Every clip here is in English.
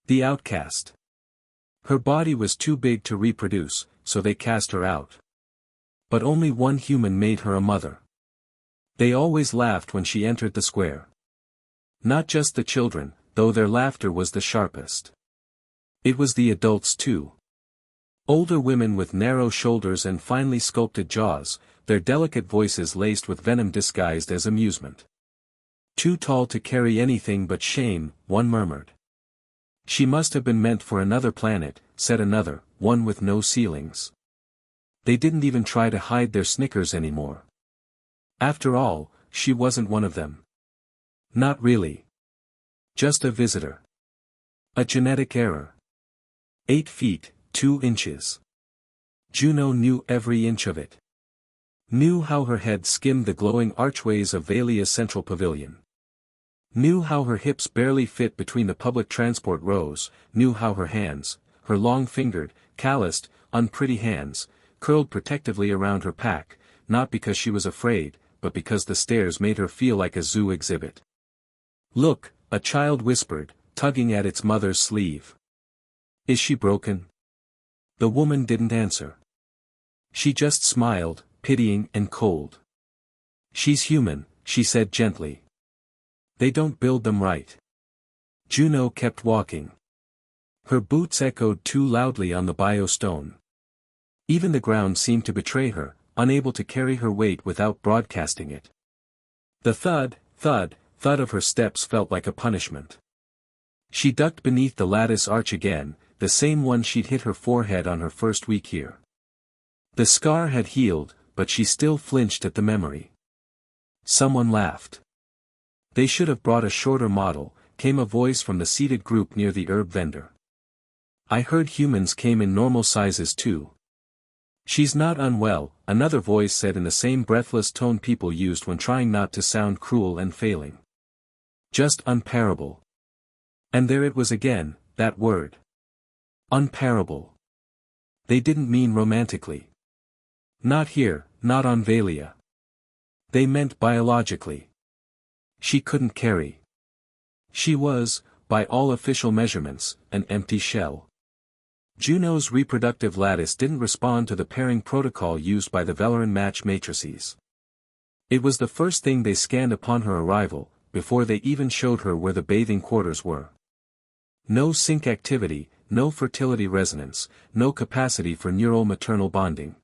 The outcast. Her body was too big to reproduce, so they cast her out. But only one human made her a mother. They always laughed when she entered the square. Not just the children, though their laughter was the sharpest. It was the adults too. Older women with narrow shoulders and finely sculpted jaws, their delicate voices laced with venom disguised as amusement. Too tall to carry anything but shame, one murmured. She must have been meant for another planet, said another, one with no ceilings. They didn't even try to hide their snickers anymore. After all, she wasn't one of them. Not really. Just a visitor. A genetic error. 8 feet, 2 inches. Juno knew every inch of it. Knew how her head skimmed the glowing archways of Velia's central pavilion. Knew how her hips barely fit between the public transport rows, knew how her hands, her long-fingered, calloused, unpretty hands, curled protectively around her pack, not because she was afraid, but because the stairs made her feel like a zoo exhibit. "Look," a child whispered, tugging at its mother's sleeve. "Is she broken?" The woman didn't answer. She just smiled, pitying and cold. "She's human," she said gently. "They don't build them right." Juno kept walking. Her boots echoed too loudly on the biostone. Even the ground seemed to betray her, unable to carry her weight without broadcasting it. The thud, thud, thud of her steps felt like a punishment. She ducked beneath the lattice arch again, the same one she'd hit her forehead on her first week here. The scar had healed, but she still flinched at the memory. Someone laughed. "They should have brought a shorter model," came a voice from the seated group near the herb vendor. "I heard humans came in normal sizes too." "She's not unwell," another voice said in the same breathless tone people used when trying not to sound cruel and failing. "Just unparable." And there it was again, that word. Unparable. They didn't mean romantically. Not here, not on Velia. They meant biologically. She couldn't carry. She was, by all official measurements, an empty shell. Juno's reproductive lattice didn't respond to the pairing protocol used by the Veleran match matrices. It was the first thing they scanned upon her arrival, before they even showed her where the bathing quarters were. No sync activity, no fertility resonance, no capacity for neural maternal bonding.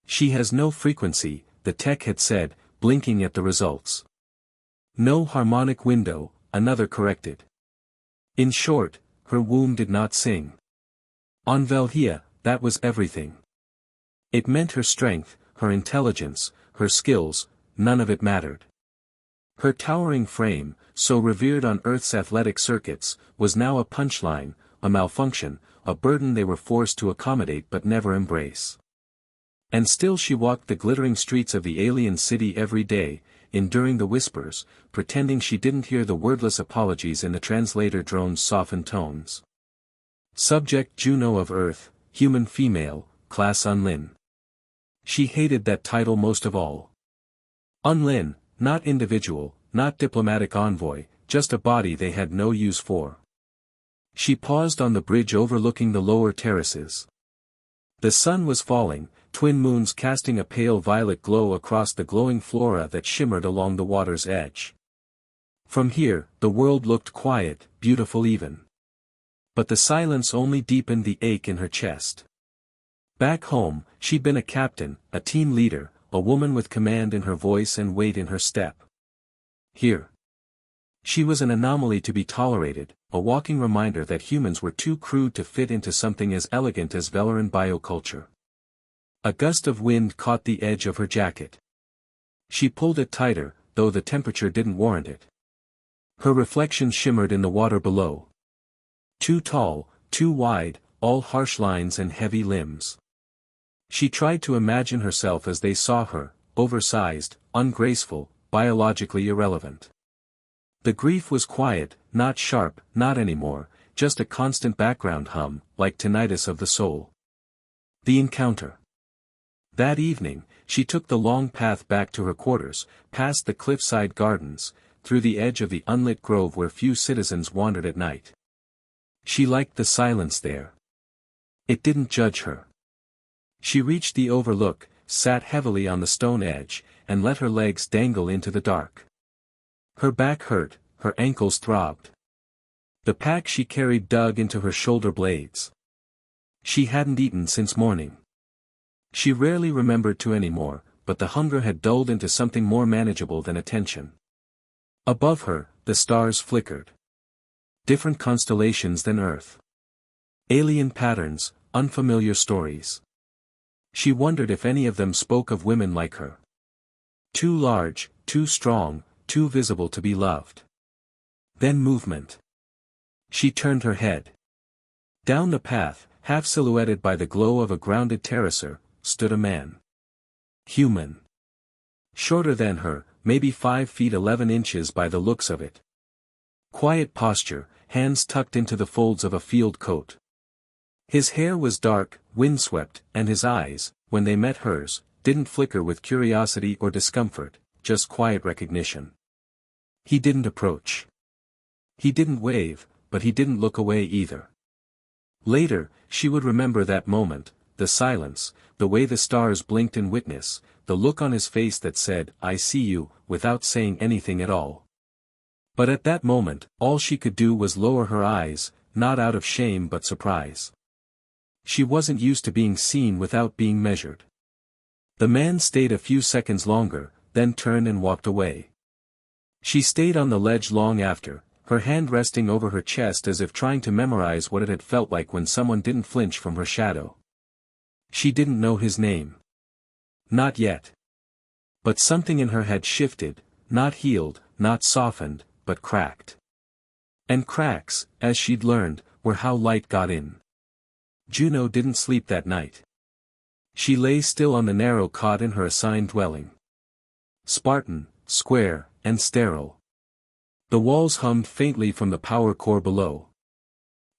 "She has no frequency," the tech had said, blinking at the results. "No harmonic window," another corrected. In short, her womb did not sing. On Velia, that was everything. It meant her strength, her intelligence, her skills, none of it mattered. Her towering frame, so revered on Earth's athletic circuits, was now a punchline, a malfunction, a burden they were forced to accommodate but never embrace. And still she walked the glittering streets of the alien city every day, enduring the whispers, pretending she didn't hear the wordless apologies in the translator drone's softened tones. Subject Juno of Earth, human female, class Unlin. She hated that title most of all. Unlin, not individual, not diplomatic envoy, just a body they had no use for. She paused on the bridge overlooking the lower terraces. The sun was falling, twin moons casting a pale violet glow across the glowing flora that shimmered along the water's edge. From here, the world looked quiet, beautiful even. But the silence only deepened the ache in her chest. Back home, she'd been a captain, a team leader, a woman with command in her voice and weight in her step. Here, she was an anomaly to be tolerated, a walking reminder that humans were too crude to fit into something as elegant as Veleran bioculture. A gust of wind caught the edge of her jacket. She pulled it tighter, though the temperature didn't warrant it. Her reflection shimmered in the water below. Too tall, too wide, all harsh lines and heavy limbs. She tried to imagine herself as they saw her, oversized, ungraceful, biologically irrelevant. The grief was quiet, not sharp, not anymore, just a constant background hum, like tinnitus of the soul. The encounter. That evening, she took the long path back to her quarters, past the cliffside gardens, through the edge of the unlit grove where few citizens wandered at night. She liked the silence there. It didn't judge her. She reached the overlook, sat heavily on the stone edge, and let her legs dangle into the dark. Her back hurt, her ankles throbbed. The pack she carried dug into her shoulder blades. She hadn't eaten since morning. She rarely remembered to anymore, but the hunger had dulled into something more manageable than attention. Above her, the stars flickered. Different constellations than Earth. Alien patterns, unfamiliar stories. She wondered if any of them spoke of women like her. Too large, too strong, too visible to be loved. Then movement. She turned her head. Down the path, half silhouetted by the glow of a grounded terracer, stood a man. Human. Shorter than her, maybe 5 feet 11 inches by the looks of it. Quiet posture, hands tucked into the folds of a field coat. His hair was dark, windswept, and his eyes, when they met hers, didn't flicker with curiosity or discomfort, just quiet recognition. He didn't approach. He didn't wave, but he didn't look away either. Later, she would remember that moment, the silence, the way the stars blinked in witness, the look on his face that said, "I see you," without saying anything at all. But at that moment, all she could do was lower her eyes, not out of shame but surprise. She wasn't used to being seen without being measured. The man stayed a few seconds longer, then turned and walked away. She stayed on the ledge long after, her hand resting over her chest as if trying to memorize what it had felt like when someone didn't flinch from her shadow. She didn't know his name. Not yet. But something in her had shifted, not healed, not softened, but cracked. And cracks, as she'd learned, were how light got in. Juno didn't sleep that night. She lay still on the narrow cot in her assigned dwelling. Spartan, square, and sterile. The walls hummed faintly from the power core below.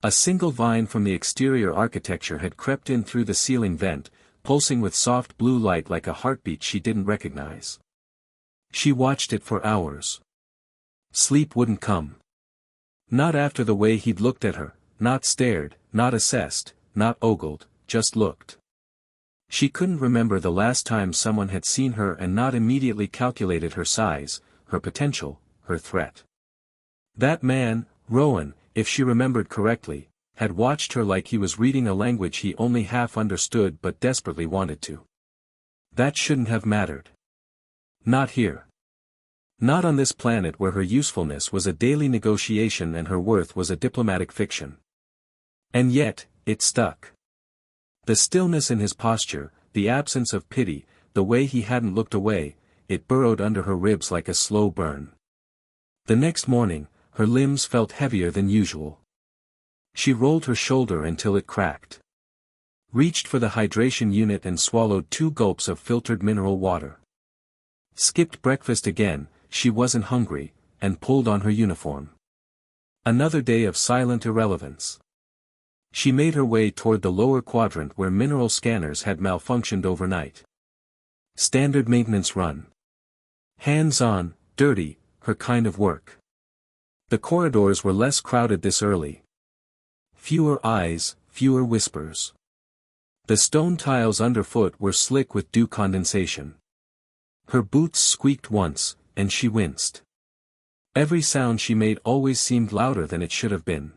A single vine from the exterior architecture had crept in through the ceiling vent, pulsing with soft blue light like a heartbeat she didn't recognize. She watched it for hours. Sleep wouldn't come. Not after the way he'd looked at her, not stared, not assessed, not ogled, just looked. She couldn't remember the last time someone had seen her and not immediately calculated her size, her potential, her threat. That man, Rowan, if she remembered correctly, had watched her like he was reading a language he only half understood but desperately wanted to. That shouldn't have mattered. Not here. Not on this planet where her usefulness was a daily negotiation and her worth was a diplomatic fiction. And yet, it stuck. The stillness in his posture, the absence of pity, the way he hadn't looked away, it burrowed under her ribs like a slow burn. The next morning, her limbs felt heavier than usual. She rolled her shoulder until it cracked. Reached for the hydration unit and swallowed 2 gulps of filtered mineral water. Skipped breakfast again, she wasn't hungry, and pulled on her uniform. Another day of silent irrelevance. She made her way toward the lower quadrant where mineral scanners had malfunctioned overnight. Standard maintenance run. Hands-on, dirty, her kind of work. The corridors were less crowded this early. Fewer eyes, fewer whispers. The stone tiles underfoot were slick with dew condensation. Her boots squeaked once, and she winced. Every sound she made always seemed louder than it should have been.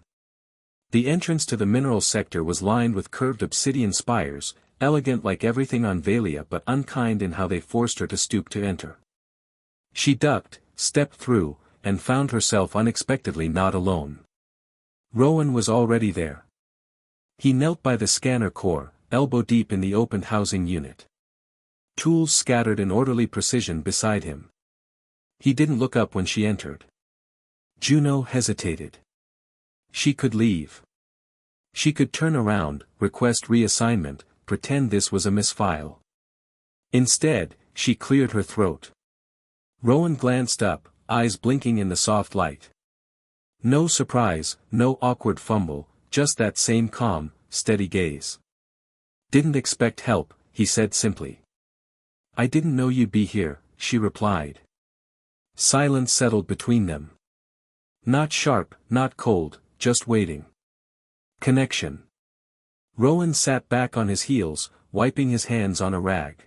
The entrance to the mineral sector was lined with curved obsidian spires, elegant like everything on Velia but unkind in how they forced her to stoop to enter. She ducked, stepped through, and found herself unexpectedly not alone. Rowan was already there. He knelt by the scanner core, elbow deep in the opened housing unit. Tools scattered in orderly precision beside him. He didn't look up when she entered. Juno hesitated. She could leave. She could turn around, request reassignment, pretend this was a misfile. Instead, she cleared her throat. Rowan glanced up, eyes blinking in the soft light. No surprise, no awkward fumble, just that same calm, steady gaze. "Didn't expect help," he said simply. "I didn't know you'd be here," she replied. Silence settled between them. Not sharp, not cold, just waiting. Connection. Rowan sat back on his heels, wiping his hands on a rag.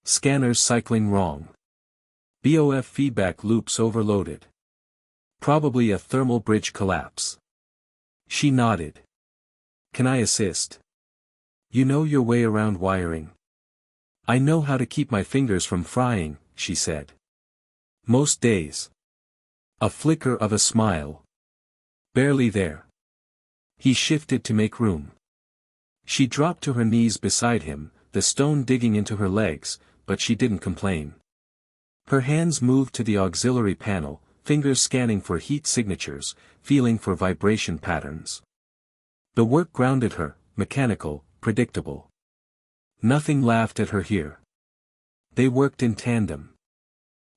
Scanners cycling wrong. BOF feedback loops overloaded. Probably a thermal bridge collapse. She nodded. Can I assist? You know your way around wiring. I know how to keep my fingers from frying, she said. Most days. A flicker of a smile. Barely there. He shifted to make room. She dropped to her knees beside him, the stone digging into her legs, but she didn't complain. Her hands moved to the auxiliary panel, fingers scanning for heat signatures, feeling for vibration patterns. The work grounded her, mechanical, predictable. Nothing laughed at her here. They worked in tandem.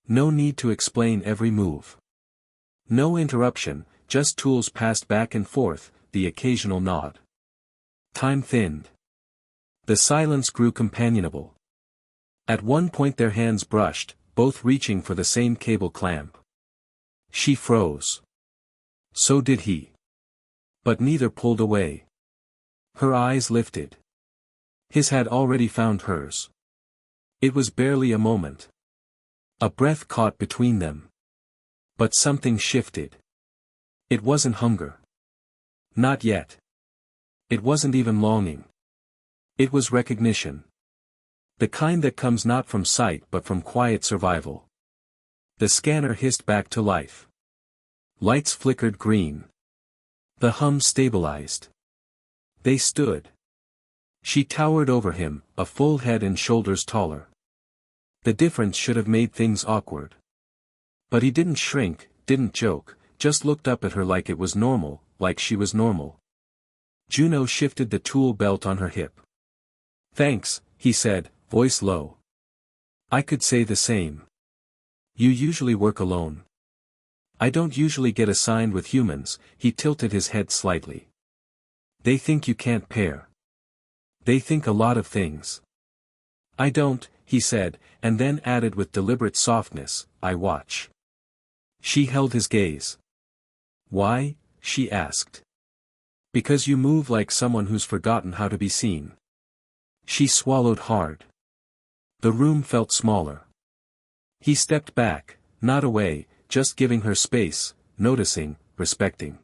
No need to explain every move. No interruption, just tools passed back and forth, the occasional nod. Time thinned. The silence grew companionable. At one point their hands brushed, both reaching for the same cable clamp. She froze. So did he. But neither pulled away. Her eyes lifted. His had already found hers. It was barely a moment. A breath caught between them. But something shifted. It wasn't hunger. Not yet. It wasn't even longing. It was recognition. The kind that comes not from sight but from quiet survival. The scanner hissed back to life. Lights flickered green. The hum stabilized. They stood. She towered over him, a full head and shoulders taller. The difference should have made things awkward. But he didn't shrink, didn't joke, just looked up at her like it was normal, like she was normal. Juno shifted the tool belt on her hip. Thanks, he said, voice low. I could say the same. You usually work alone. I don't usually get assigned with humans, he tilted his head slightly. They think you can't pair. They think a lot of things. I don't, he said, and then added with deliberate softness, I watch. She held his gaze. Why? She asked. Because you move like someone who's forgotten how to be seen. She swallowed hard. The room felt smaller. He stepped back, not away, just giving her space, noticing, respecting.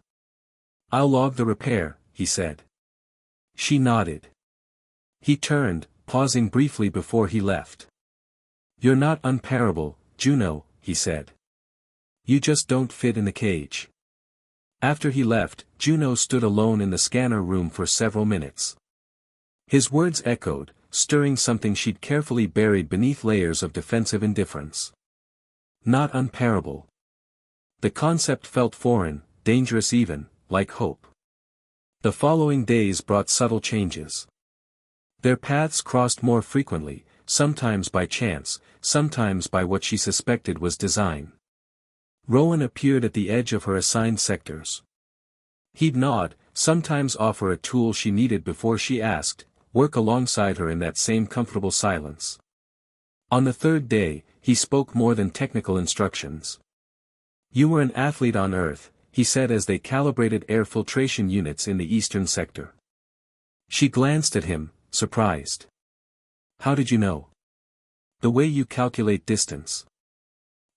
I'll log the repair, he said. She nodded. He turned, pausing briefly before he left. You're not unparable, Juno, he said. You just don't fit in the cage. After he left, Juno stood alone in the scanner room for several minutes. His words echoed, stirring something she'd carefully buried beneath layers of defensive indifference. Not unparable. The concept felt foreign, dangerous even, like hope. The following days brought subtle changes. Their paths crossed more frequently, sometimes by chance, sometimes by what she suspected was design. Rowan appeared at the edge of her assigned sectors. He'd nod, sometimes offer a tool she needed before she asked, work alongside her in that same comfortable silence. On the third day, he spoke more than technical instructions. You were an athlete on Earth, he said as they calibrated air filtration units in the eastern sector. She glanced at him, surprised. How did you know? The way you calculate distance.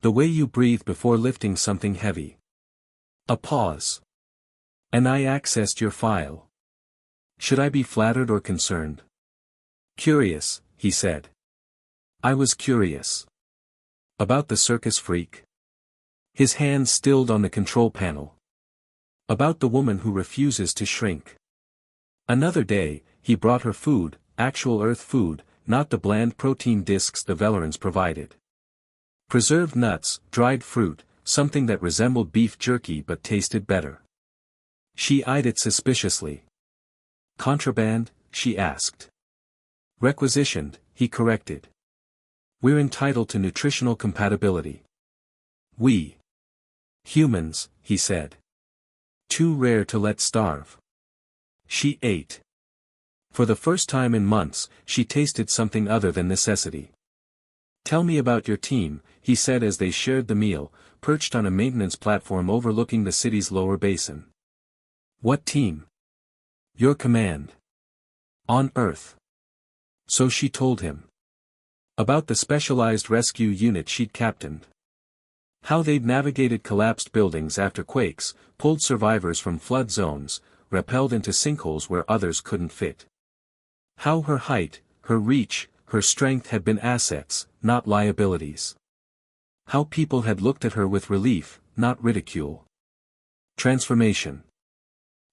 The way you breathe before lifting something heavy. A pause. And I accessed your file. Should I be flattered or concerned? Curious, he said. I was curious. About the circus freak? His hand stilled on the control panel. About the woman who refuses to shrink. Another day, he brought her food, actual Earth food, not the bland protein discs the Velerans provided. Preserved nuts, dried fruit, something that resembled beef jerky but tasted better. She eyed it suspiciously. Contraband? She asked. Requisitioned, he corrected. We're entitled to nutritional compatibility. We. Humans, he said. Too rare to let starve. She ate. For the first time in months, she tasted something other than necessity. Tell me about your team, he said as they shared the meal, perched on a maintenance platform overlooking the city's lower basin. What team? Your command. On Earth. So she told him. About the specialized rescue unit she'd captained. How they'd navigated collapsed buildings after quakes, pulled survivors from flood zones, rappelled into sinkholes where others couldn't fit. How her height, her reach, her strength had been assets, not liabilities. How people had looked at her with relief, not ridicule. Transformation.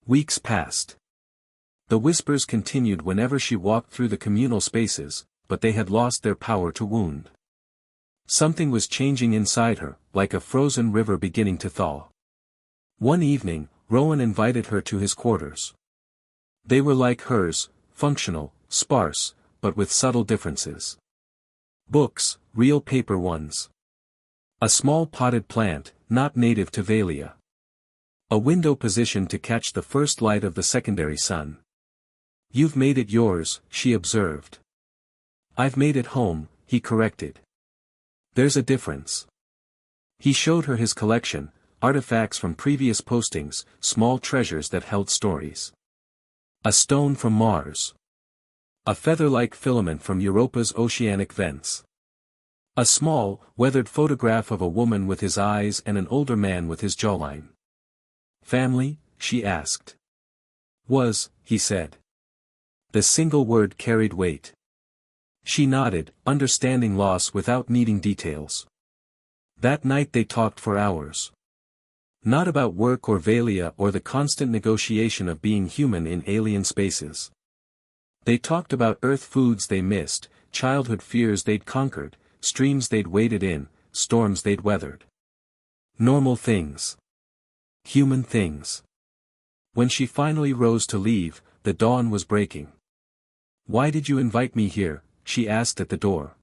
Weeks passed. The whispers continued whenever she walked through the communal spaces, but they had lost their power to wound. Something was changing inside her, like a frozen river beginning to thaw. One evening, Rowan invited her to his quarters. They were like hers, functional, sparse, but with subtle differences. Books, real paper ones. A small potted plant, not native to Velia. A window positioned to catch the first light of the secondary sun. You've made it yours, she observed. I've made it home, he corrected. There's a difference. He showed her his collection, artifacts from previous postings, small treasures that held stories. A stone from Mars. A feather-like filament from Europa's oceanic vents. A small, weathered photograph of a woman with his eyes and an older man with his jawline. Family? She asked. Was, he said. The single word carried weight. She nodded, understanding loss without needing details. That night they talked for hours. Not about work or Velia or the constant negotiation of being human in alien spaces. They talked about Earth foods they missed, childhood fears they'd conquered, streams they'd waded in, storms they'd weathered. Normal things. Human things. When she finally rose to leave, the dawn was breaking. Why did you invite me here? She asked at the door.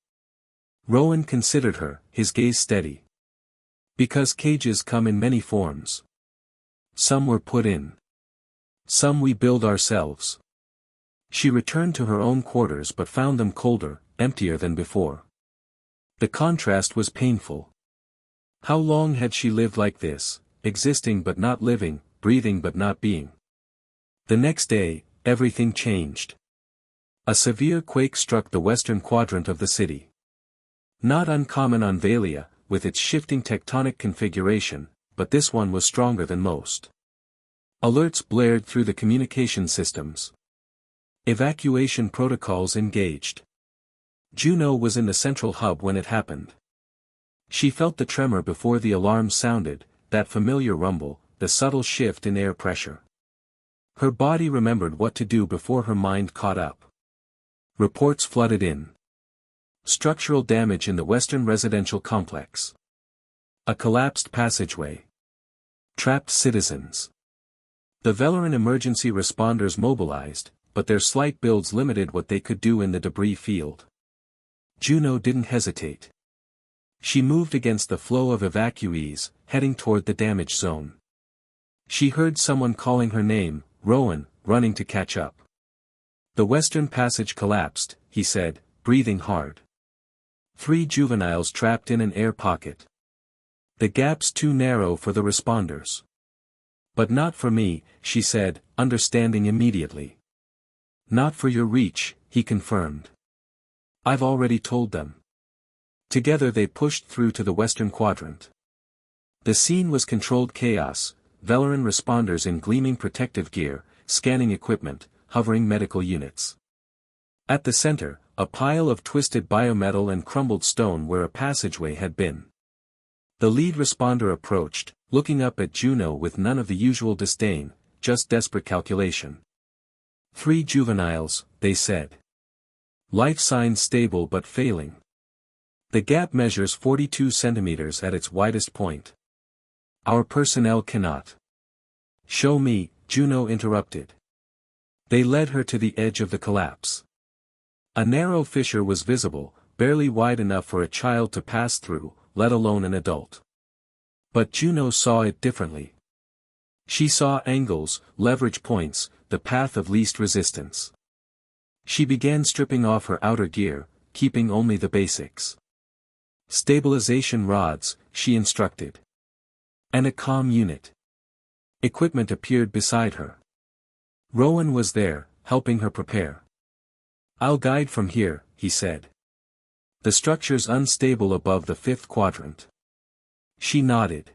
Rowan considered her, his gaze steady. Because cages come in many forms. Some were put in. Some we build ourselves. She returned to her own quarters but found them colder, emptier than before. The contrast was painful. How long had she lived like this, existing but not living, breathing but not being? The next day, everything changed. A severe quake struck the western quadrant of the city. Not uncommon on Velia, with its shifting tectonic configuration, but this one was stronger than most. Alerts blared through the communication systems. Evacuation protocols engaged. Juno was in the central hub when it happened. She felt the tremor before the alarm sounded, that familiar rumble, the subtle shift in air pressure. Her body remembered what to do before her mind caught up. Reports flooded in. Structural damage in the western residential complex. A collapsed passageway. Trapped citizens. The Veleran emergency responders mobilized, but their slight builds limited what they could do in the debris field. Juno didn't hesitate. She moved against the flow of evacuees, heading toward the damage zone. She heard someone calling her name, Rowan, running to catch up. The western passage collapsed, he said, breathing hard. 3 juveniles trapped in an air pocket. The gap's too narrow for the responders. But not for me, she said, understanding immediately. Not for your reach, he confirmed. I've already told them. Together they pushed through to the western quadrant. The scene was controlled chaos, Veleran responders in gleaming protective gear, scanning equipment, hovering medical units. At the center, a pile of twisted biometal and crumbled stone where a passageway had been. The lead responder approached, looking up at Juno with none of the usual disdain, just desperate calculation. 3 juveniles, they said. Life signs stable but failing. The gap measures 42 centimeters at its widest point. Our personnel cannot. Show me, Juno interrupted. They led her to the edge of the collapse. A narrow fissure was visible, barely wide enough for a child to pass through, let alone an adult. But Juno saw it differently. She saw angles, leverage points, the path of least resistance. She began stripping off her outer gear, keeping only the basics. Stabilization rods, she instructed. And a comm unit. Equipment appeared beside her. Rowan was there, helping her prepare. "I'll guide from here," he said. "The structure's unstable above the 5th quadrant." She nodded.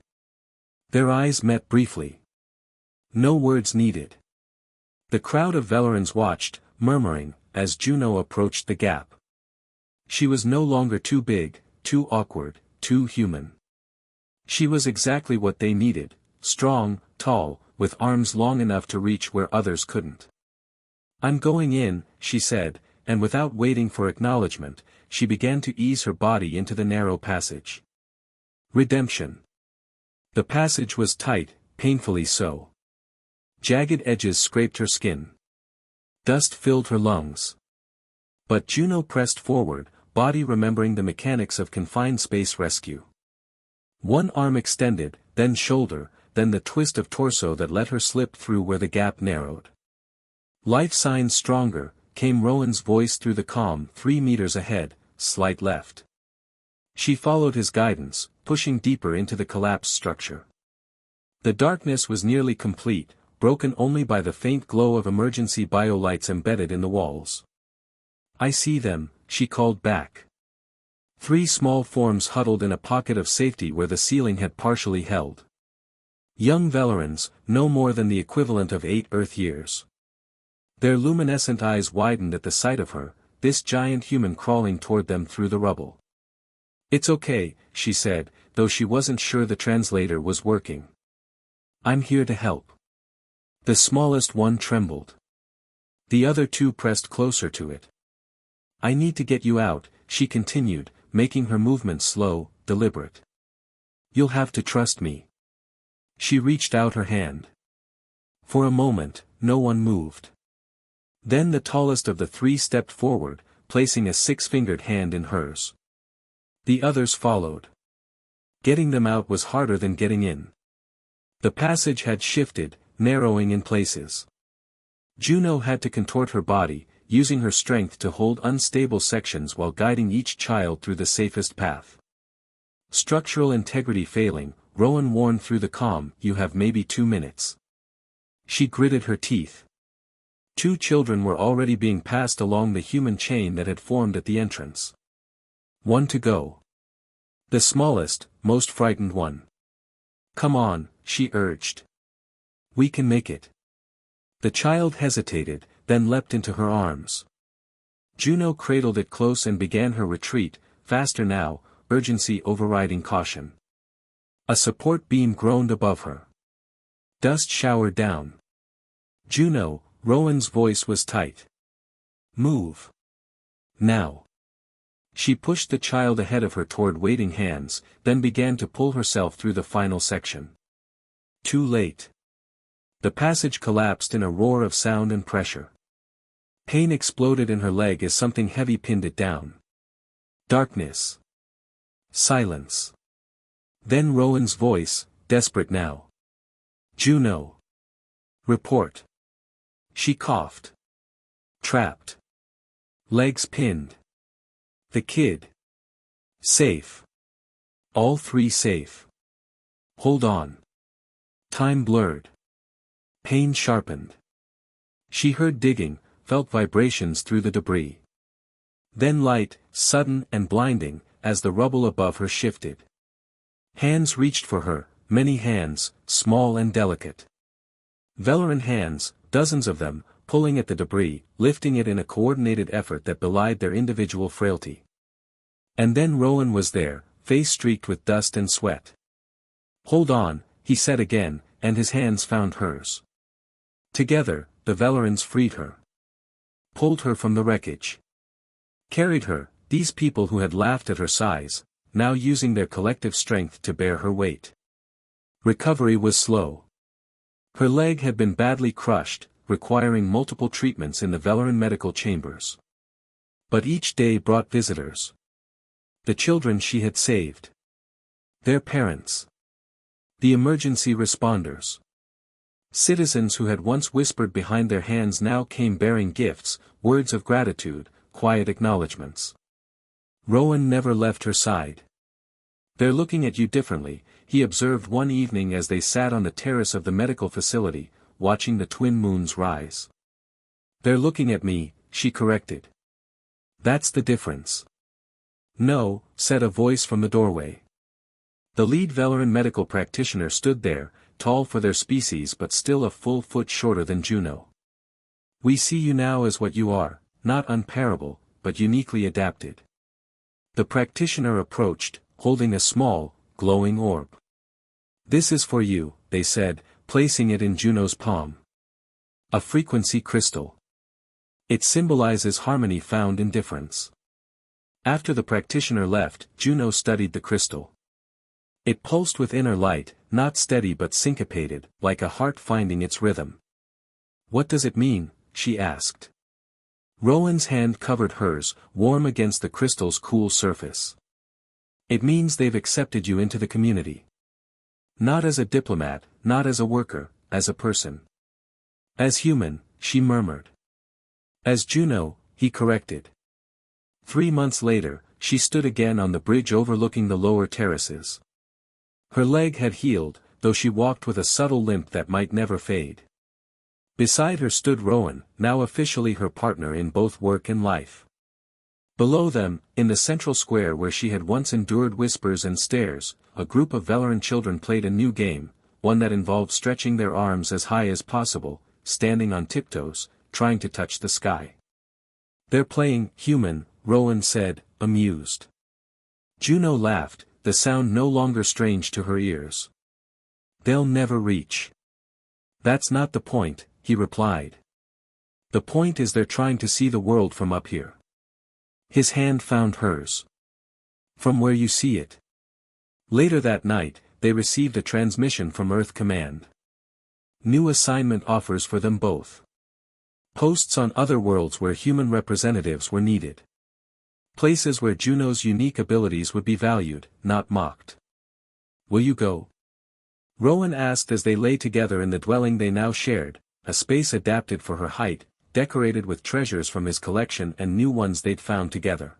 Their eyes met briefly. No words needed. The crowd of Velerans watched, murmuring, as Juno approached the gap. She was no longer too big, too awkward, too human. She was exactly what they needed, strong, tall, with arms long enough to reach where others couldn't. "I'm going in," she said, and without waiting for acknowledgement, she began to ease her body into the narrow passage. Redemption. The passage was tight, painfully so. Jagged edges scraped her skin. Dust filled her lungs. But Juno pressed forward, body remembering the mechanics of confined space rescue. One arm extended, then shoulder, then the twist of torso that let her slip through where the gap narrowed. "Life signs stronger," came Rowan's voice through the calm 3 meters ahead, slight left. She followed his guidance, pushing deeper into the collapsed structure. The darkness was nearly complete, broken only by the faint glow of emergency biolights embedded in the walls. "I see them," she called back. 3 small forms huddled in a pocket of safety where the ceiling had partially held. Young Velerans, no more than the equivalent of 8 Earth years. Their luminescent eyes widened at the sight of her, this giant human crawling toward them through the rubble. "It's okay," she said, though she wasn't sure the translator was working. "I'm here to help." The smallest one trembled. The other 2 pressed closer to it. "I need to get you out," she continued, making her movements slow, deliberate. "You'll have to trust me." She reached out her hand. For a moment, no one moved. Then the tallest of the 3 stepped forward, placing a 6-fingered hand in hers. The others followed. Getting them out was harder than getting in. The passage had shifted, narrowing in places. Juno had to contort her body, using her strength to hold unstable sections while guiding each child through the safest path. Structural integrity failing, Rowan warned through the comm, "You have maybe 2 minutes." She gritted her teeth. 2 children were already being passed along the human chain that had formed at the entrance. 1 to go. The smallest, most frightened one. "Come on," she urged. "We can make it." The child hesitated, then leapt into her arms. Juno cradled it close and began her retreat, faster now, urgency overriding caution. A support beam groaned above her. Dust showered down. "Juno," Rowan's voice was tight. "Move. Now." She pushed the child ahead of her toward waiting hands, then began to pull herself through the final section. Too late. The passage collapsed in a roar of sound and pressure. Pain exploded in her leg as something heavy pinned it down. Darkness. Silence. Then Rowan's voice, desperate now. "Juno. Report." She coughed. "Trapped. Legs pinned. The kid. Safe. All 3 safe. Hold on." Time blurred. Pain sharpened. She heard digging, felt vibrations through the debris. Then light, sudden and blinding, as the rubble above her shifted. Hands reached for her, many hands, small and delicate. Veleran hands, dozens of them, pulling at the debris, lifting it in a coordinated effort that belied their individual frailty. And then Rowan was there, face streaked with dust and sweat. "Hold on," he said again, and his hands found hers. Together, the Velerans freed her. Pulled her from the wreckage. Carried her, these people who had laughed at her size, now using their collective strength to bear her weight. Recovery was slow. Her leg had been badly crushed, requiring multiple treatments in the Veleran medical chambers. But each day brought visitors. The children she had saved. Their parents. The emergency responders. Citizens who had once whispered behind their hands now came bearing gifts, words of gratitude, quiet acknowledgments. Rowan never left her side. "They're looking at you differently," he observed one evening as they sat on the terrace of the medical facility, watching the twin moons rise. "They're looking at me," she corrected. "That's the difference." "No," said a voice from the doorway. The lead Veleran medical practitioner stood there, tall for their species but still a full foot shorter than Juno. "We see you now as what you are, not unparable, but uniquely adapted." The practitioner approached, holding a small, glowing orb. "This is for you," they said, placing it in Juno's palm. "A frequency crystal. It symbolizes harmony found in difference." After the practitioner left, Juno studied the crystal. It pulsed with inner light, not steady but syncopated, like a heart finding its rhythm. "What does it mean?" she asked. Rowan's hand covered hers, warm against the crystal's cool surface. "It means they've accepted you into the community. Not as a diplomat, not as a worker, as a person." "As human," she murmured. "As Juno," he corrected. 3 months later, she stood again on the bridge overlooking the lower terraces. Her leg had healed, though she walked with a subtle limp that might never fade. Beside her stood Rowan, now officially her partner in both work and life. Below them, in the central square where she had once endured whispers and stares, a group of Veleran children played a new game, one that involved stretching their arms as high as possible, standing on tiptoes, trying to touch the sky. "They're playing human," Rowan said, amused. Juno laughed, the sound no longer strange to her ears. "They'll never reach." "That's not the point," he replied. "The point is they're trying to see the world from up here." His hand found hers. "From where you see it." Later that night, they received a transmission from Earth Command. New assignment offers for them both. Posts on other worlds where human representatives were needed. Places where Juno's unique abilities would be valued, not mocked. "Will you go?" Rowan asked as they lay together in the dwelling they now shared, a space adapted for her height, decorated with treasures from his collection and new ones they'd found together.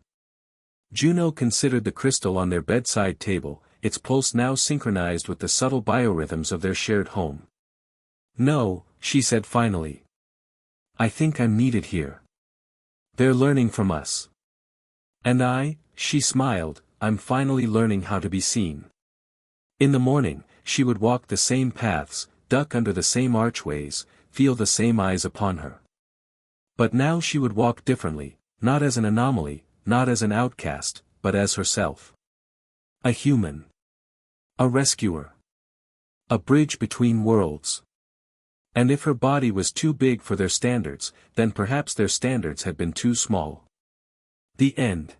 Juno considered the crystal on their bedside table, its pulse now synchronized with the subtle biorhythms of their shared home. "No," she said finally. "I think I'm needed here. They're learning from us. And she smiled, "I'm finally learning how to be seen." In the morning, she would walk the same paths, duck under the same archways, feel the same eyes upon her. But now she would walk differently, not as an anomaly, not as an outcast, but as herself. A human. A rescuer. A bridge between worlds. And if her body was too big for their standards, then perhaps their standards had been too small. The end.